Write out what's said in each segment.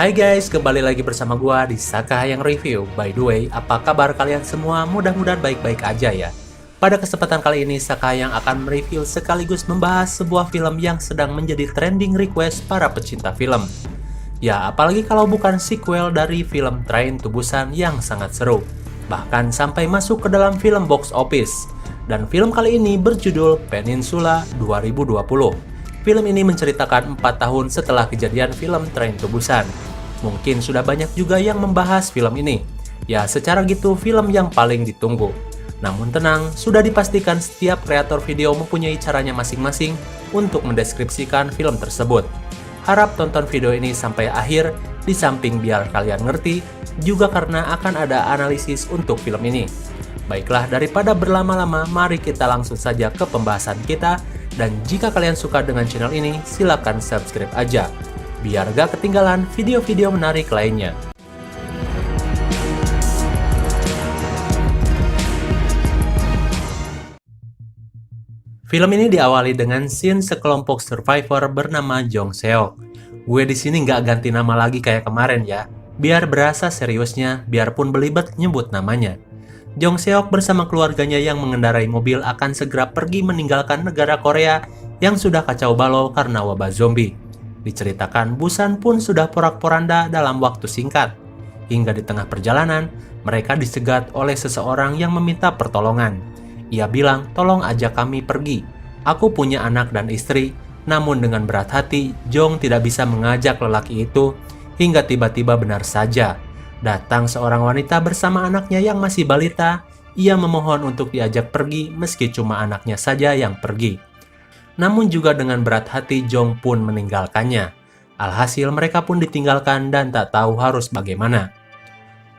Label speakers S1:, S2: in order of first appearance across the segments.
S1: Hai guys, kembali lagi bersama gua di Saka yang Review. By the way, apa kabar kalian semua? Mudah-mudahan baik-baik aja ya. Pada kesempatan kali ini, Saka yang akan mereview sekaligus membahas sebuah film yang sedang menjadi trending request para pecinta film. Ya, apalagi kalau bukan sequel dari film Train to Busan yang sangat seru. Bahkan sampai masuk ke dalam film box office. Dan film kali ini berjudul Peninsula 2020. Film ini menceritakan 4 tahun setelah kejadian film Train to Busan. Mungkin sudah banyak juga yang membahas film ini. Ya, secara gitu film yang paling ditunggu. Namun tenang, sudah dipastikan setiap kreator video mempunyai caranya masing-masing untuk mendeskripsikan film tersebut. Harap tonton video ini sampai akhir, di samping biar kalian ngerti, juga karena akan ada analisis untuk film ini. Baiklah, daripada berlama-lama, mari kita langsung saja ke pembahasan kita. Dan jika kalian suka dengan channel ini, silakan subscribe aja, biar gak ketinggalan video-video menarik lainnya. Film ini diawali dengan scene sekelompok survivor bernama Jong Seok. Gue di sini nggak ganti nama lagi kayak kemarin ya, biar berasa seriusnya, biarpun belibet nyebut namanya. Jong Seok bersama keluarganya yang mengendarai mobil akan segera pergi meninggalkan negara Korea yang sudah kacau balau karena wabah zombie. Diceritakan Busan pun sudah porak-poranda dalam waktu singkat. Hingga di tengah perjalanan, mereka dicegat oleh seseorang yang meminta pertolongan. Ia bilang, "Tolong ajak kami pergi. Aku punya anak dan istri." Namun dengan berat hati, Jong tidak bisa mengajak lelaki itu hingga tiba-tiba benar saja. Datang seorang wanita bersama anaknya yang masih balita. Ia memohon untuk diajak pergi meski cuma anaknya saja yang pergi. Namun juga dengan berat hati Jong pun meninggalkannya. Alhasil mereka pun ditinggalkan dan tak tahu harus bagaimana.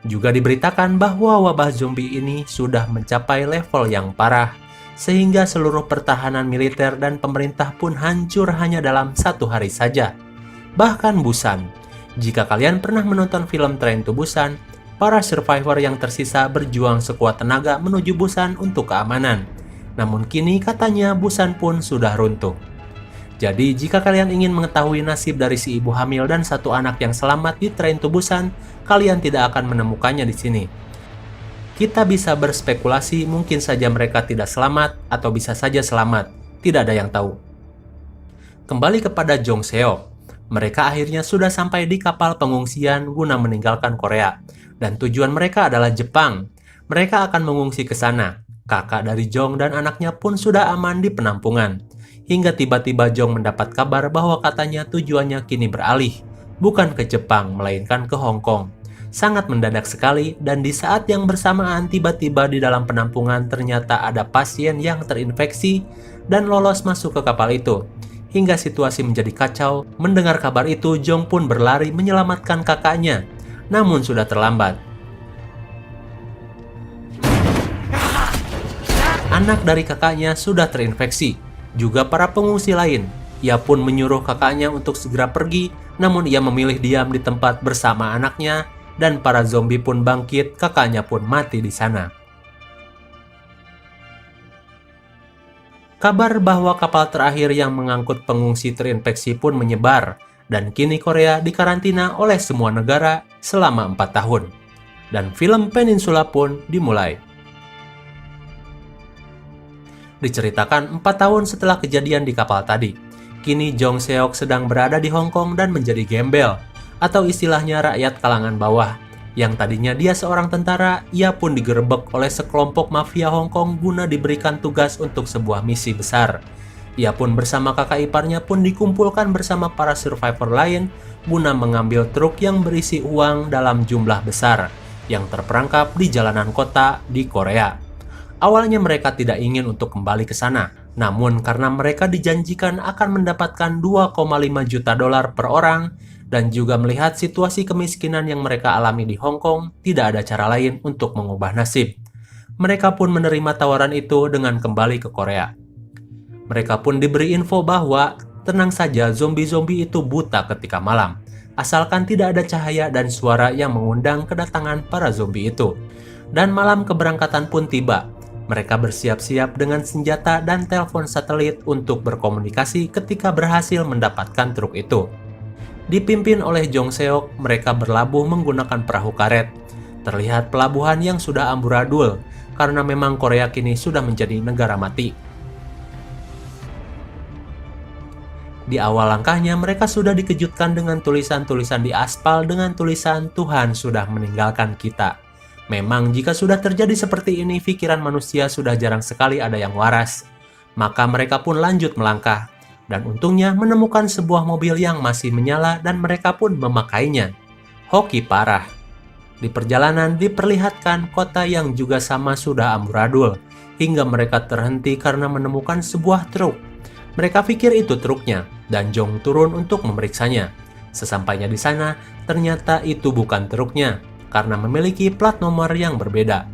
S1: Juga diberitakan bahwa wabah zombie ini sudah mencapai level yang parah, sehingga seluruh pertahanan militer dan pemerintah pun hancur hanya dalam 1 hari saja. Bahkan Busan. Jika kalian pernah menonton film Train to Busan, para survivor yang tersisa berjuang sekuat tenaga menuju Busan untuk keamanan. Namun kini katanya Busan pun sudah runtuh. Jadi jika kalian ingin mengetahui nasib dari si ibu hamil dan 1 anak yang selamat di Train to Busan, kalian tidak akan menemukannya di sini. Kita bisa berspekulasi mungkin saja mereka tidak selamat atau bisa saja selamat, tidak ada yang tahu. Kembali kepada Jong Seok. Mereka akhirnya sudah sampai di kapal pengungsian guna meninggalkan Korea. Dan tujuan mereka adalah Jepang. Mereka akan mengungsi ke sana. Kakak dari Jong dan anaknya pun sudah aman di penampungan. Hingga tiba-tiba Jong mendapat kabar bahwa katanya tujuannya kini beralih. Bukan ke Jepang, melainkan ke Hong Kong. Sangat mendadak sekali, dan di saat yang bersamaan tiba-tiba di dalam penampungan ternyata ada pasien yang terinfeksi dan lolos masuk ke kapal itu. Hingga situasi menjadi kacau. Mendengar kabar itu, Jong pun berlari menyelamatkan kakaknya. Namun sudah terlambat. Anak dari kakaknya sudah terinfeksi. Juga para pengungsi lain. Ia pun menyuruh kakaknya untuk segera pergi. Namun ia memilih diam di tempat bersama anaknya. Dan para zombie pun bangkit. Kakaknya pun mati di sana. Kabar bahwa kapal terakhir yang mengangkut pengungsi terinfeksi pun menyebar, dan kini Korea dikarantina oleh semua negara selama 4 tahun. Dan film Peninsula pun dimulai. Diceritakan 4 tahun setelah kejadian di kapal tadi, kini Jong Seok sedang berada di Hong Kong dan menjadi gembel, atau istilahnya rakyat kalangan bawah. Yang tadinya dia seorang tentara, ia pun digerebek oleh sekelompok mafia Hong Kong guna diberikan tugas untuk sebuah misi besar. Ia pun bersama kakak iparnya pun dikumpulkan bersama para survivor lain guna mengambil truk yang berisi uang dalam jumlah besar yang terperangkap di jalanan kota di Korea. Awalnya mereka tidak ingin untuk kembali ke sana, namun karena mereka dijanjikan akan mendapatkan 2,5 juta dolar per orang, dan juga melihat situasi kemiskinan yang mereka alami di Hong Kong, tidak ada cara lain untuk mengubah nasib. Mereka pun menerima tawaran itu dengan kembali ke Korea. Mereka pun diberi info bahwa tenang saja, zombie-zombie itu buta ketika malam, asalkan tidak ada cahaya dan suara yang mengundang kedatangan para zombie itu. Dan malam keberangkatan pun tiba. Mereka bersiap-siap dengan senjata dan telepon satelit untuk berkomunikasi ketika berhasil mendapatkan truk itu. Dipimpin oleh Jong Seok, mereka berlabuh menggunakan perahu karet. Terlihat pelabuhan yang sudah amburadul, karena memang Korea kini sudah menjadi negara mati. Di awal langkahnya, mereka sudah dikejutkan dengan tulisan-tulisan di aspal dengan tulisan "Tuhan sudah meninggalkan kita". Memang jika sudah terjadi seperti ini, pikiran manusia sudah jarang sekali ada yang waras. Maka mereka pun lanjut melangkah, dan untungnya menemukan sebuah mobil yang masih menyala dan mereka pun memakainya. Hoki parah. Di perjalanan diperlihatkan kota yang juga sama sudah amburadul, hingga mereka terhenti karena menemukan sebuah truk. Mereka pikir itu truknya, dan Jong turun untuk memeriksanya. Sesampainya di sana, ternyata itu bukan truknya, karena memiliki plat nomor yang berbeda.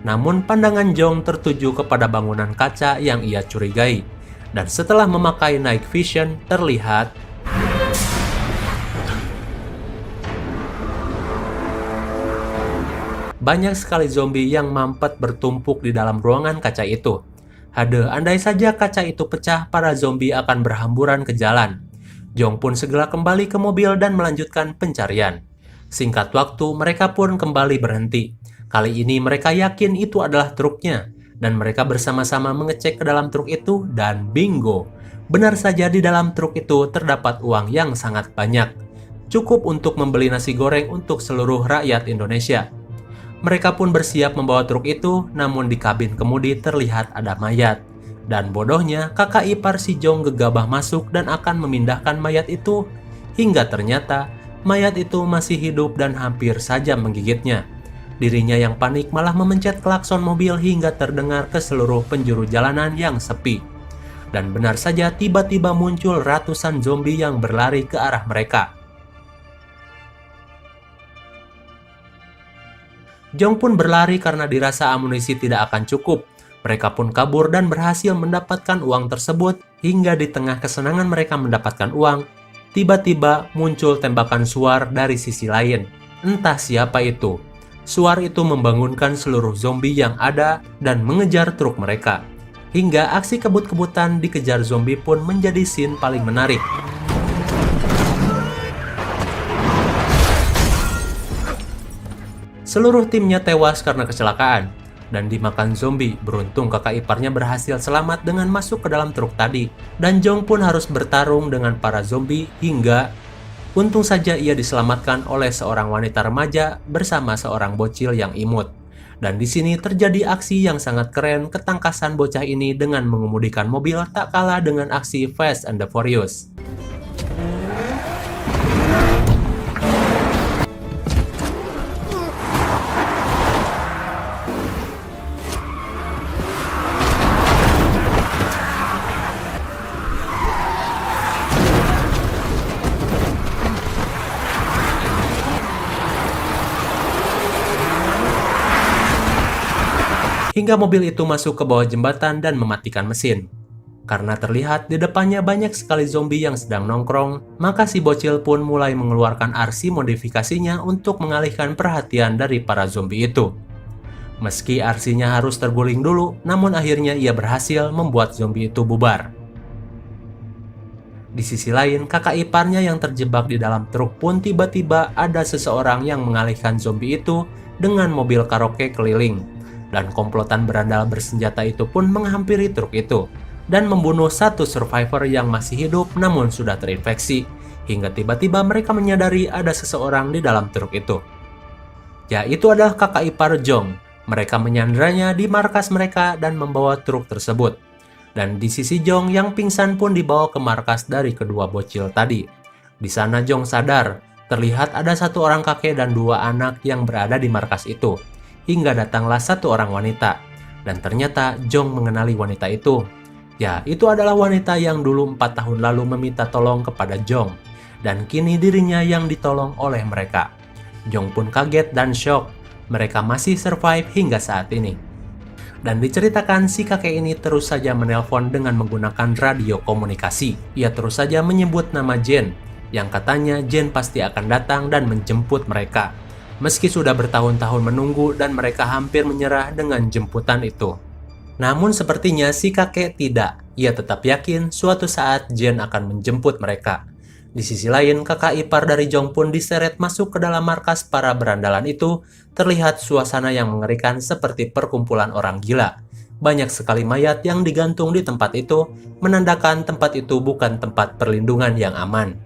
S1: Namun pandangan Jong tertuju kepada bangunan kaca yang ia curigai, dan setelah memakai night vision terlihat banyak sekali zombie yang mampet bertumpuk di dalam ruangan kaca itu. Andai saja kaca itu pecah, para zombie akan berhamburan ke jalan. Jong pun segera kembali ke mobil dan melanjutkan pencarian. Singkat waktu, mereka pun kembali berhenti. Kali ini mereka yakin itu adalah truknya, dan mereka bersama-sama mengecek ke dalam truk itu, dan bingo! Benar saja di dalam truk itu terdapat uang yang sangat banyak. Cukup untuk membeli nasi goreng untuk seluruh rakyat Indonesia. Mereka pun bersiap membawa truk itu, namun di kabin kemudi terlihat ada mayat. Dan bodohnya, kakak ipar si Jong gegabah masuk dan akan memindahkan mayat itu, hingga ternyata mayat itu masih hidup dan hampir saja menggigitnya. Dirinya yang panik malah memencet klakson mobil hingga terdengar ke seluruh penjuru jalanan yang sepi. Dan benar saja tiba-tiba muncul ratusan zombie yang berlari ke arah mereka. Jong pun berlari karena dirasa amunisi tidak akan cukup. Mereka pun kabur dan berhasil mendapatkan uang tersebut, hingga di tengah kesenangan mereka mendapatkan uang, tiba-tiba muncul tembakan suar dari sisi lain. Entah siapa itu. Suar itu membangunkan seluruh zombie yang ada dan mengejar truk mereka. Hingga aksi kebut-kebutan dikejar zombie pun menjadi scene paling menarik. Seluruh timnya tewas karena kecelakaan dan dimakan zombie. Beruntung kakak iparnya berhasil selamat dengan masuk ke dalam truk tadi. Dan Jong pun harus bertarung dengan para zombie hingga untung saja ia diselamatkan oleh seorang wanita remaja bersama seorang bocil yang imut. Dan di sini terjadi aksi yang sangat keren, ketangkasan bocah ini dengan mengemudikan mobil tak kalah dengan aksi Fast and the Furious. Hingga mobil itu masuk ke bawah jembatan dan mematikan mesin. Karena terlihat di depannya banyak sekali zombie yang sedang nongkrong, maka si bocil pun mulai mengeluarkan RC modifikasinya untuk mengalihkan perhatian dari para zombie itu. Meski RC-nya harus terguling dulu, namun akhirnya ia berhasil membuat zombie itu bubar. Di sisi lain, kakak iparnya yang terjebak di dalam truk pun tiba-tiba ada seseorang yang mengalihkan zombie itu dengan mobil karaoke keliling. Dan komplotan berandal bersenjata itu pun menghampiri truk itu dan membunuh satu survivor yang masih hidup namun sudah terinfeksi, hingga tiba-tiba mereka menyadari ada seseorang di dalam truk itu. Ya, itu adalah kakak ipar Jong. Mereka menyandranya di markas mereka dan membawa truk tersebut. Dan di sisi Jong yang pingsan pun dibawa ke markas dari kedua bocil tadi. Di sana Jong sadar, terlihat ada satu orang kakek dan dua anak yang berada di markas itu. Hingga datanglah satu orang wanita, dan ternyata Jong mengenali wanita itu. Ya, itu adalah wanita yang dulu 4 tahun lalu meminta tolong kepada Jong, dan kini dirinya yang ditolong oleh mereka. Jong pun kaget dan shock, mereka masih survive hingga saat ini. Dan diceritakan si kakek ini terus saja menelpon dengan menggunakan radio komunikasi. Ia terus saja menyebut nama Jen, yang katanya Jen pasti akan datang dan menjemput mereka. Meski sudah bertahun-tahun menunggu dan mereka hampir menyerah dengan jemputan itu. Namun sepertinya si kakek tidak. Ia tetap yakin suatu saat Jen akan menjemput mereka. Di sisi lain, kakak ipar dari Jong pun diseret masuk ke dalam markas para berandalan itu. Terlihat suasana yang mengerikan seperti perkumpulan orang gila. Banyak sekali mayat yang digantung di tempat itu, menandakan tempat itu bukan tempat perlindungan yang aman.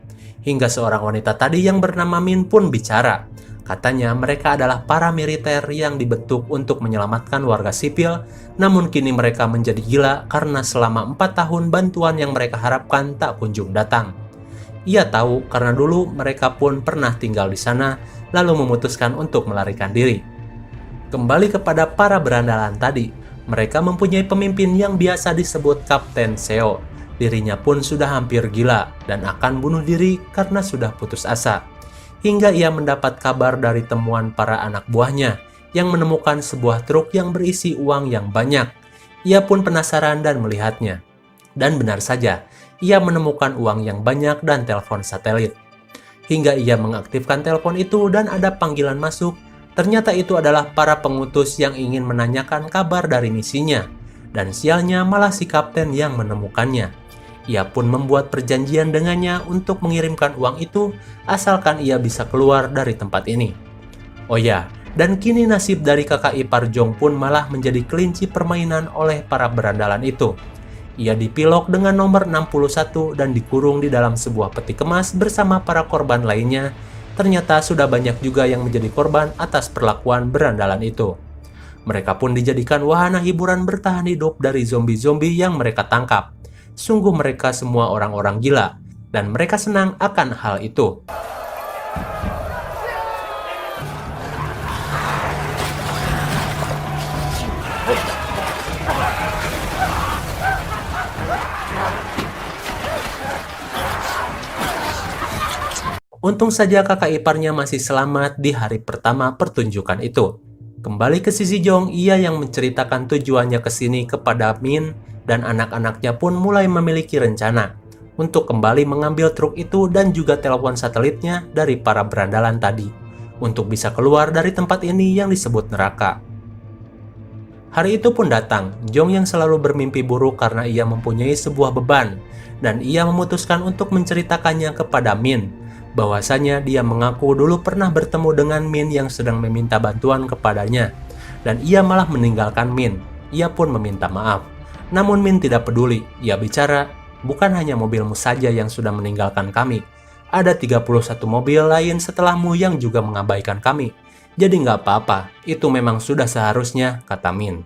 S1: Hingga seorang wanita tadi yang bernama Min pun bicara. Katanya mereka adalah para militer yang dibentuk untuk menyelamatkan warga sipil, namun kini mereka menjadi gila karena selama 4 tahun bantuan yang mereka harapkan tak kunjung datang. Ia tahu karena dulu mereka pun pernah tinggal di sana, lalu memutuskan untuk melarikan diri. Kembali kepada para berandalan tadi, mereka mempunyai pemimpin yang biasa disebut Kapten Seo. Dirinya pun sudah hampir gila dan akan bunuh diri karena sudah putus asa. Hingga ia mendapat kabar dari temuan para anak buahnya yang menemukan sebuah truk yang berisi uang yang banyak. Ia pun penasaran dan melihatnya. Dan benar saja, ia menemukan uang yang banyak dan telepon satelit. Hingga ia mengaktifkan telepon itu dan ada panggilan masuk. Ternyata itu adalah para pengutus yang ingin menanyakan kabar dari misinya. Dan sialnya malah si kapten yang menemukannya. Ia pun membuat perjanjian dengannya untuk mengirimkan uang itu asalkan ia bisa keluar dari tempat ini. Oh ya, dan kini nasib dari kakak ipar Jong pun malah menjadi kelinci permainan oleh para berandalan itu. Ia dipilok dengan nomor 61 dan dikurung di dalam sebuah peti kemas bersama para korban lainnya. Ternyata sudah banyak juga yang menjadi korban atas perlakuan berandalan itu. Mereka pun dijadikan wahana hiburan bertahan hidup dari zombie-zombie yang mereka tangkap. Sungguh mereka semua orang-orang gila, dan mereka senang akan hal itu. Untung saja kakak iparnya masih selamat di hari pertama pertunjukan itu. Kembali ke sisi Jong, ia yang menceritakan tujuannya ke sini kepada Min, dan anak-anaknya pun mulai memiliki rencana untuk kembali mengambil truk itu dan juga telepon satelitnya dari para berandalan tadi, untuk bisa keluar dari tempat ini yang disebut neraka. Hari itu pun datang, Jong yang selalu bermimpi buruk karena ia mempunyai sebuah beban, dan ia memutuskan untuk menceritakannya kepada Min, bahwasanya dia mengaku dulu pernah bertemu dengan Min yang sedang meminta bantuan kepadanya, dan ia malah meninggalkan Min. Ia pun meminta maaf. Namun Min tidak peduli. Ia bicara, bukan hanya mobilmu saja yang sudah meninggalkan kami. Ada 31 mobil lain setelahmu yang juga mengabaikan kami. Jadi nggak apa-apa, itu memang sudah seharusnya, kata Min.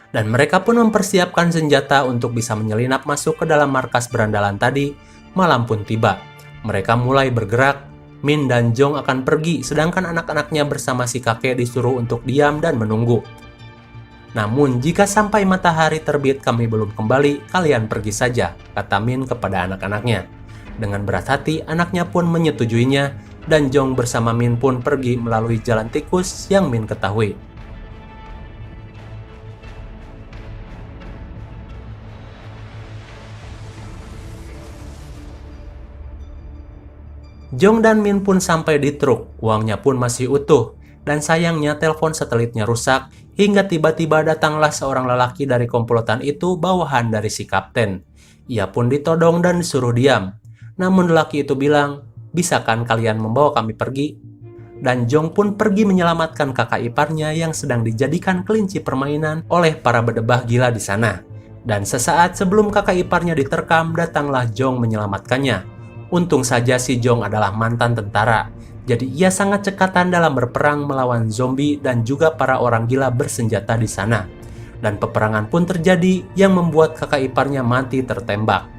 S1: Dan mereka pun mempersiapkan senjata untuk bisa menyelinap masuk ke dalam markas berandalan tadi. Malam pun tiba. Mereka mulai bergerak. Min dan Jong akan pergi, sedangkan anak-anaknya bersama si kakek disuruh untuk diam dan menunggu. Namun, jika sampai matahari terbit kami belum kembali, kalian pergi saja, kata Min kepada anak-anaknya. Dengan berat hati, anaknya pun menyetujuinya, dan Jong bersama Min pun pergi melalui jalan tikus yang Min ketahui. Jong dan Min pun sampai di truk, uangnya pun masih utuh, dan sayangnya telepon satelitnya rusak, hingga tiba-tiba datanglah seorang lelaki dari komplotan itu bawahan dari si kapten. Ia pun ditodong dan disuruh diam. Namun lelaki itu bilang, bisa kan kalian membawa kami pergi? Dan Jong pun pergi menyelamatkan kakak iparnya yang sedang dijadikan kelinci permainan oleh para berdebah gila di sana. Dan sesaat sebelum kakak iparnya diterkam, datanglah Jong menyelamatkannya. Untung saja si Jong adalah mantan tentara, jadi ia sangat cekatan dalam berperang melawan zombie dan juga para orang gila bersenjata di sana. Dan peperangan pun terjadi yang membuat kakak iparnya mati tertembak.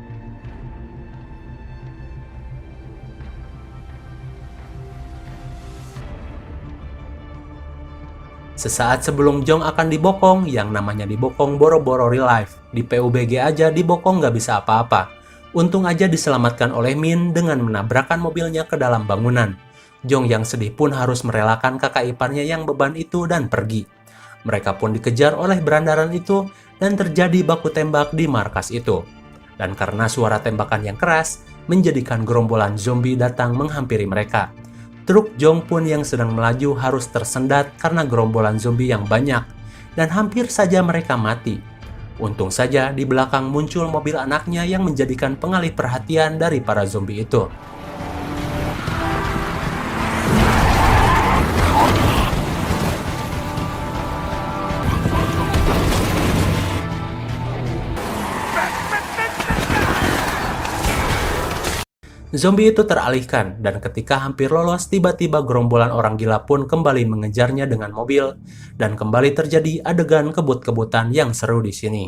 S1: Sesaat sebelum Jong akan dibokong, yang namanya dibokong boro-boro real life. Di PUBG aja dibokong nggak bisa apa-apa. Untung aja diselamatkan oleh Min dengan menabrakkan mobilnya ke dalam bangunan. Jong yang sedih pun harus merelakan kakak iparnya yang beban itu dan pergi. Mereka pun dikejar oleh berandalan itu dan terjadi baku tembak di markas itu. Dan karena suara tembakan yang keras, menjadikan gerombolan zombie datang menghampiri mereka. Truk Jong pun yang sedang melaju harus tersendat karena gerombolan zombie yang banyak, dan hampir saja mereka mati. Untung saja di belakang muncul mobil anaknya yang menjadikan pengalih perhatian dari para zombie itu. Zombie itu teralihkan, dan ketika hampir lolos, tiba-tiba gerombolan orang gila pun kembali mengejarnya dengan mobil, dan kembali terjadi adegan kebut-kebutan yang seru di sini.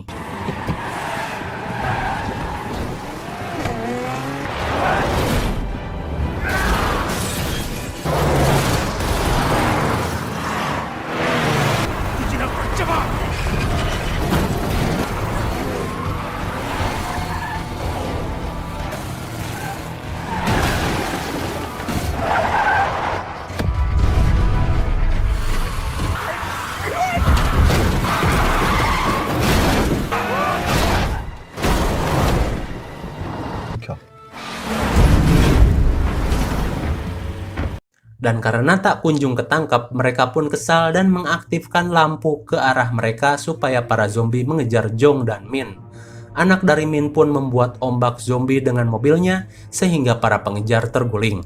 S1: Dan karena tak kunjung ketangkap, mereka pun kesal dan mengaktifkan lampu ke arah mereka supaya para zombie mengejar Jong dan Min. Anak dari Min pun membuat ombak zombie dengan mobilnya sehingga para pengejar terguling.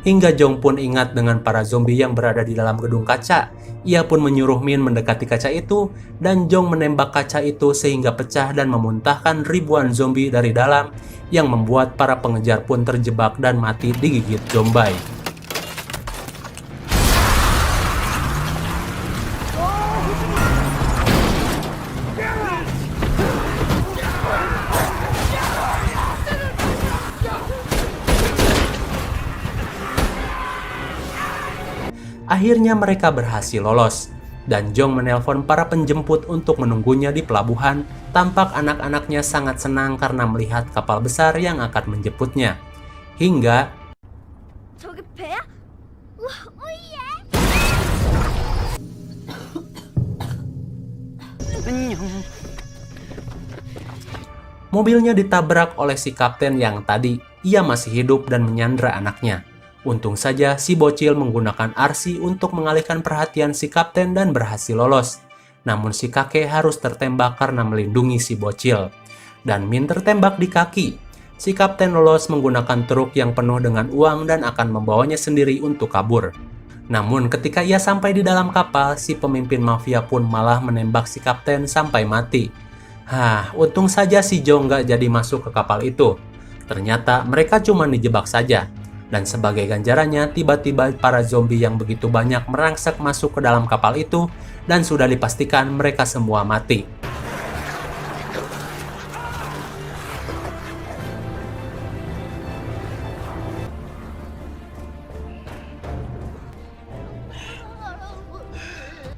S1: Hingga Jong pun ingat dengan para zombie yang berada di dalam gedung kaca. Ia pun menyuruh Min mendekati kaca itu, dan Jong menembak kaca itu sehingga pecah dan memuntahkan ribuan zombie dari dalam, yang membuat para pengejar pun terjebak dan mati digigit zombie. Akhirnya mereka berhasil lolos, dan Jong menelpon para penjemput untuk menunggunya di pelabuhan. Tampak anak-anaknya sangat senang karena melihat kapal besar yang akan menjemputnya. Hingga
S2: 저기 배야? 우와, 오예!
S1: mobilnya ditabrak oleh si kapten yang tadi ia masih hidup dan menyandra anaknya. Untung saja si bocil menggunakan RC untuk mengalihkan perhatian si kapten dan berhasil lolos. Namun si kakek harus tertembak karena melindungi si bocil. Dan Min tertembak di kaki. Si kapten lolos menggunakan truk yang penuh dengan uang dan akan membawanya sendiri untuk kabur. Namun ketika ia sampai di dalam kapal, si pemimpin mafia pun malah menembak si kapten sampai mati. Untung saja si Jong nggak jadi masuk ke kapal itu. Ternyata mereka cuma dijebak saja. Dan sebagai ganjarannya, tiba-tiba para zombie yang begitu banyak merangsek masuk ke dalam kapal itu, dan sudah dipastikan mereka semua mati.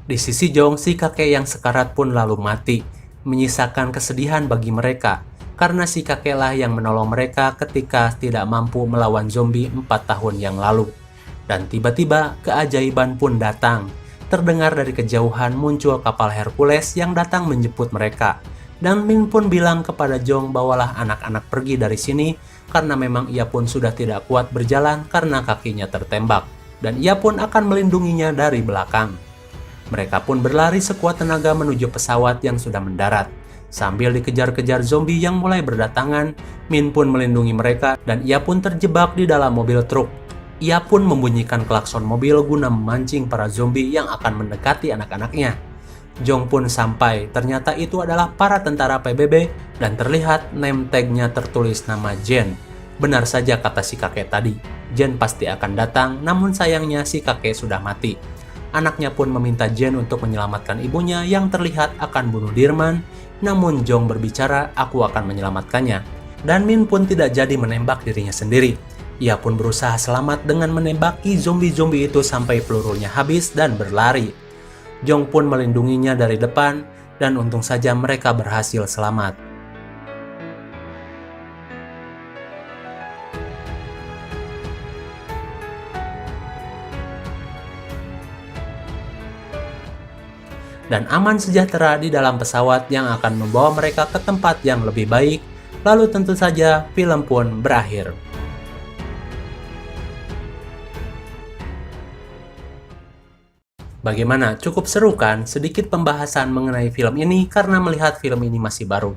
S1: Di sisi Jong, si kakek yang sekarat pun lalu mati, menyisakan kesedihan bagi mereka. Karena si kakeklah yang menolong mereka ketika tidak mampu melawan zombie 4 tahun yang lalu. Dan tiba-tiba keajaiban pun datang. Terdengar dari kejauhan muncul kapal Hercules yang datang menjemput mereka. Dan Min pun bilang kepada Jong bawalah anak-anak pergi dari sini karena memang ia pun sudah tidak kuat berjalan karena kakinya tertembak. Dan ia pun akan melindunginya dari belakang. Mereka pun berlari sekuat tenaga menuju pesawat yang sudah mendarat. Sambil dikejar-kejar zombie yang mulai berdatangan, Min pun melindungi mereka dan ia pun terjebak di dalam mobil truk. Ia pun membunyikan klakson mobil guna memancing para zombie yang akan mendekati anak-anaknya. Jong pun sampai, ternyata itu adalah para tentara PBB dan terlihat name tag-nya tertulis nama Jen. Benar saja kata si kakek tadi, Jen pasti akan datang, namun sayangnya si kakek sudah mati. Anaknya pun meminta Jen untuk menyelamatkan ibunya yang terlihat akan bunuh Dirman. Namun Jong berbicara, aku akan menyelamatkannya. Dan Min pun tidak jadi menembak dirinya sendiri. Ia pun berusaha selamat dengan menembaki zombie-zombie itu sampai pelurunya habis dan berlari. Jong pun melindunginya dari depan, dan untung saja mereka berhasil selamat. dan aman sejahtera di dalam pesawat yang akan membawa mereka ke tempat yang lebih baik. Lalu tentu saja film pun berakhir. Bagaimana? Cukup seru kan? Sedikit pembahasan mengenai film ini karena melihat film ini masih baru.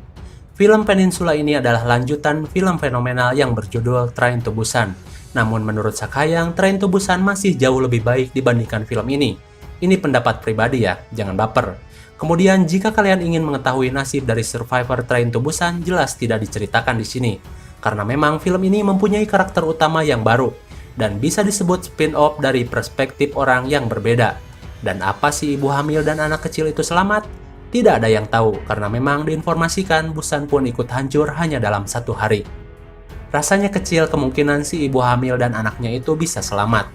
S1: Film Peninsula ini adalah lanjutan film fenomenal yang berjudul Train to Busan. Namun menurut Sakhayang, Train to Busan masih jauh lebih baik dibandingkan film ini. Ini pendapat pribadi ya, jangan baper. Kemudian jika kalian ingin mengetahui nasib dari survivor Train to Busan, jelas tidak diceritakan di sini. Karena memang film ini mempunyai karakter utama yang baru dan bisa disebut spin-off dari perspektif orang yang berbeda. Dan apa sih ibu hamil dan anak kecil itu selamat? Tidak ada yang tahu, karena memang diinformasikan Busan pun ikut hancur hanya dalam 1 hari. Rasanya kecil kemungkinan si ibu hamil dan anaknya itu bisa selamat.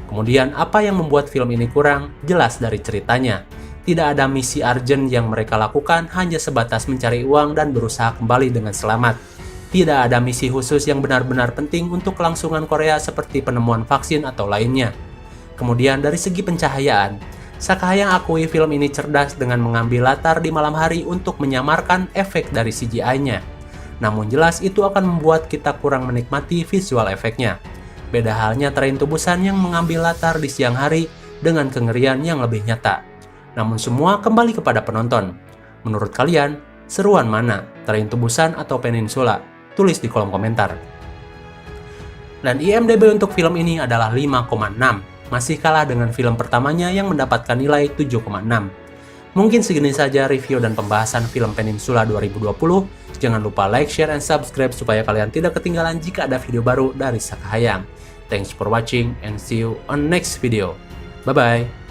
S1: Kemudian apa yang membuat film ini kurang? Jelas dari ceritanya. Tidak ada misi urgent yang mereka lakukan, hanya sebatas mencari uang dan berusaha kembali dengan selamat. Tidak ada misi khusus yang benar-benar penting untuk kelangsungan Korea seperti penemuan vaksin atau lainnya. Kemudian dari segi pencahayaan, Sakhayang akui film ini cerdas dengan mengambil latar di malam hari untuk menyamarkan efek dari CGI-nya. Namun jelas itu akan membuat kita kurang menikmati visual efeknya. Beda halnya Train to Busan yang mengambil latar di siang hari dengan kengerian yang lebih nyata. Namun semua kembali kepada penonton. Menurut kalian, seruan mana? Train to Busan atau Peninsula? Tulis di kolom komentar. Dan IMDb untuk film ini adalah 5,6. Masih kalah dengan film pertamanya yang mendapatkan nilai 7,6. Mungkin segini saja review dan pembahasan film Peninsula 2020. Jangan lupa like, share, and subscribe supaya kalian tidak ketinggalan jika ada video baru dari Sakhayang. Thanks for watching and see you on next video. Bye-bye.